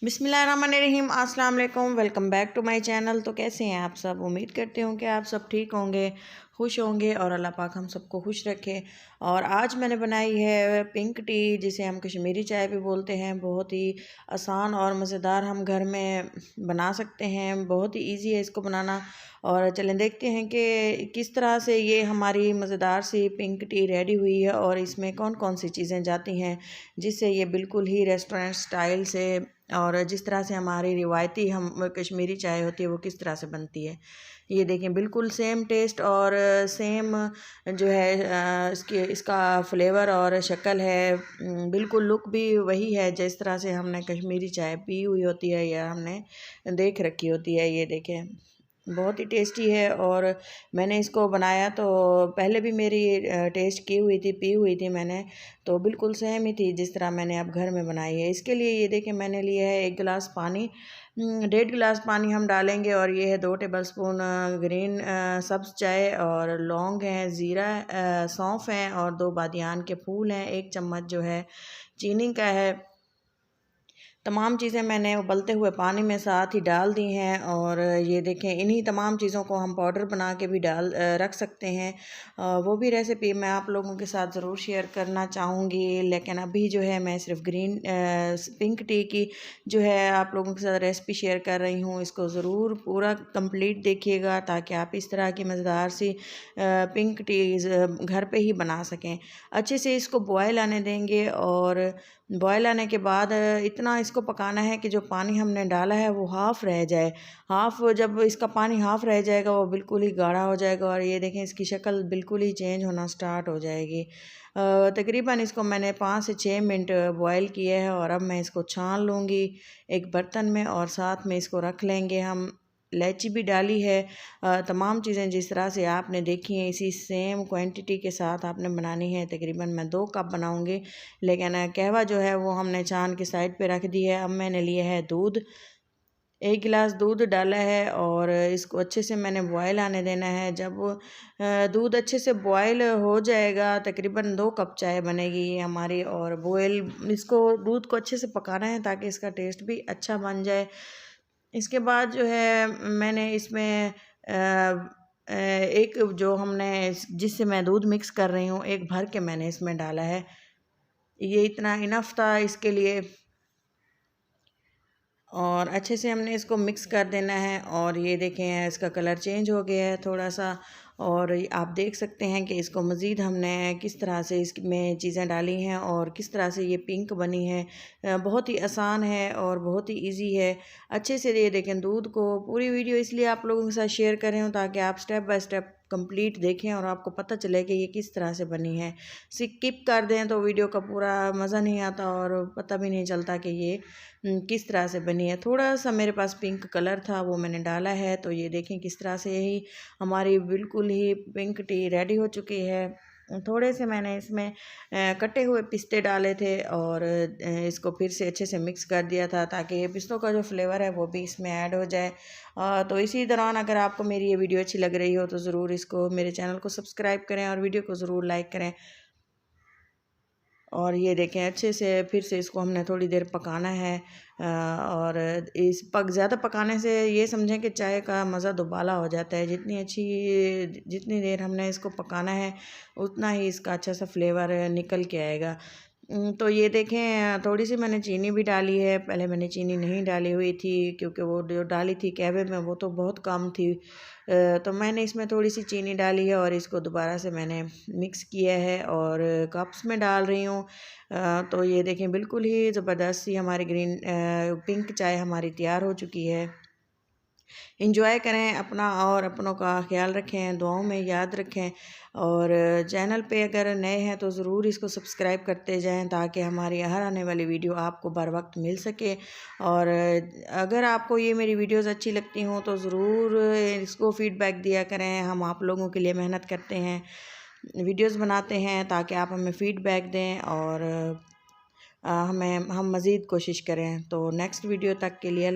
बिस्मिल्लाहिर्रहमानिर्रहीम, अस्सलाम वालेकुम। Welcome back to my channel. तो कैसे हैं आप सब? उम्मीद करती हूँ कि आप सब ठीक होंगे, खुश होंगे और अल्लाह पाक हम सबको खुश रखे। और आज मैंने बनाई है पिंक टी, जिसे हम कश्मीरी चाय भी बोलते हैं। बहुत ही आसान और मज़ेदार हम घर में बना सकते हैं। बहुत ही इजी है इसको बनाना। और चलें देखते हैं कि किस तरह से ये हमारी मज़ेदार सी पिंक टी रेडी हुई है और इसमें कौन कौन सी चीज़ें जाती हैं जिससे ये बिल्कुल ही रेस्टोरेंट स्टाइल से और जिस तरह से हमारी रिवायती हम कश्मीरी चाय होती है वो किस तरह से बनती है। ये देखें, बिल्कुल सेम टेस्ट और सेम जो है इसका फ्लेवर और शक्ल है। बिल्कुल लुक भी वही है जिस तरह से हमने कश्मीरी चाय पी हुई होती है या हमने देख रखी होती है। ये देखें, बहुत ही टेस्टी है। और मैंने इसको बनाया तो पहले भी मेरी टेस्ट की हुई थी, पी हुई थी मैंने, तो बिल्कुल सेम ही थी जिस तरह मैंने अब घर में बनाई है। इसके लिए ये देखिए, मैंने लिया है 1 गिलास पानी। 1.5 गिलास पानी हम डालेंगे। और ये है 2 टेबलस्पून ग्रीन सब्ज़ चाय, और लौंग है, ज़ीरा, सौंफ है, और 2 बादियान के फूल हैं। 1 चम्मच जो है चीनी का है। तमाम चीज़ें मैंने उबलते हुए पानी में साथ ही डाल दी हैं। और ये देखें, इन्हीं तमाम चीज़ों को हम पाउडर बना के भी रख सकते हैं। वो भी रेसिपी मैं आप लोगों के साथ ज़रूर शेयर करना चाहूँगी, लेकिन अभी जो है मैं सिर्फ पिंक टी की जो है आप लोगों के साथ रेसिपी शेयर कर रही हूँ। इसको ज़रूर पूरा कंप्लीट देखिएगा ताकि आप इस तरह की मज़ेदार सी पिंक टी घर पे ही बना सकें। अच्छे से इसको बॉयल आने देंगे, और बॉयल आने के बाद इतना इसको पकाना है कि जो पानी हमने डाला है वो हाफ़ रह जाए। जब इसका पानी हाफ़ रह जाएगा वो बिल्कुल ही गाढ़ा हो जाएगा, और ये देखें इसकी शक्ल बिल्कुल ही चेंज होना स्टार्ट हो जाएगी। तकरीबन इसको मैंने 5 से 6 मिनट बॉयल किया है। और अब मैं इसको छान लूँगी एक बर्तन में, और साथ में इसको रख लेंगे हम। इलायची भी डाली है। तमाम चीज़ें जिस तरह से आपने देखी हैं इसी सेम क्वांटिटी के साथ आपने बनानी है। तकरीबन मैं 2 कप बनाऊंगी, लेकिन कहवा जो है वो हमने छान के साइड पे रख दी है। अब मैंने लिया है दूध, 1 गिलास दूध डाला है, और इसको अच्छे से मैंने बॉयल आने देना है। जब दूध अच्छे से बॉयल हो जाएगा, तकरीबन 2 कप चाय बनेगी ये हमारी। और इसको दूध को अच्छे से पकाना है ताकि इसका टेस्ट भी अच्छा बन जाए। इसके बाद जो है मैंने इसमें एक जो हमने जिससे मैं दूध मिक्स कर रही हूँ, एक भर के मैंने इसमें डाला है। ये इतना इनफ था इसके लिए। और अच्छे से हमने इसको मिक्स कर देना है। और ये देखें, इसका कलर चेंज हो गया है थोड़ा सा। और आप देख सकते हैं कि इसको मज़ीद हमने किस तरह से इसमें चीज़ें डाली हैं और किस तरह से ये पिंक बनी है। बहुत ही आसान है और बहुत ही इजी है। अच्छे से ये देखें, दूध को पूरी वीडियो इसलिए आप लोगों के साथ शेयर कर रही हूँ ताकि आप स्टेप बाय स्टेप कंप्लीट देखें और आपको पता चले कि ये किस तरह से बनी है। स्किप कर दें तो वीडियो का पूरा मज़ा नहीं आता और पता भी नहीं चलता कि ये किस तरह से बनी है। थोड़ा सा मेरे पास पिंक कलर था, वो मैंने डाला है। तो ये देखें किस तरह से ही हमारी बिल्कुल ही पिंक टी रेडी हो चुकी है। थोड़े से मैंने इसमें कटे हुए पिस्ते डाले थे, और इसको फिर से अच्छे से मिक्स कर दिया था ताकि ये पिस्तों का जो फ्लेवर है वो भी इसमें ऐड हो जाए। तो इसी दौरान अगर आपको मेरी ये वीडियो अच्छी लग रही हो तो ज़रूर इसको, मेरे चैनल को सब्सक्राइब करें और वीडियो को ज़रूर लाइक करें। और ये देखें, अच्छे से फिर से इसको हमने थोड़ी देर पकाना है। और ज़्यादा पकाने से ये समझें कि चाय का मज़ा दुबाला हो जाता है। जितनी देर हमने इसको पकाना है उतना ही इसका अच्छा सा फ्लेवर निकल के आएगा। तो ये देखें, थोड़ी सी मैंने चीनी भी डाली है। पहले मैंने चीनी नहीं डाली हुई थी क्योंकि वो जो डाली थी कहवे में वो तो बहुत कम थी। तो मैंने इसमें थोड़ी सी चीनी डाली है और इसको दोबारा से मैंने मिक्स किया है और कप्स में डाल रही हूँ। तो ये देखें, बिल्कुल ही ज़बरदस्त सी हमारी पिंक चाय हमारी तैयार हो चुकी है। इंजॉय करें अपना और अपनों का ख्याल रखें, दुआओं में याद रखें। और चैनल पे अगर नए हैं तो ज़रूर इसको सब्सक्राइब करते जाएं ताकि हमारी हर आने वाली वीडियो आपको बर वक्त मिल सके। और अगर आपको ये मेरी वीडियोस अच्छी लगती हों तो ज़रूर इसको फ़ीडबैक दिया करें। हम आप लोगों के लिए मेहनत करते हैं, वीडियोस बनाते हैं ताकि आप हमें फ़ीडबैक दें और हम मज़ीद कोशिश करें। तो नेक्स्ट वीडियो तक के लिए अल्लाह।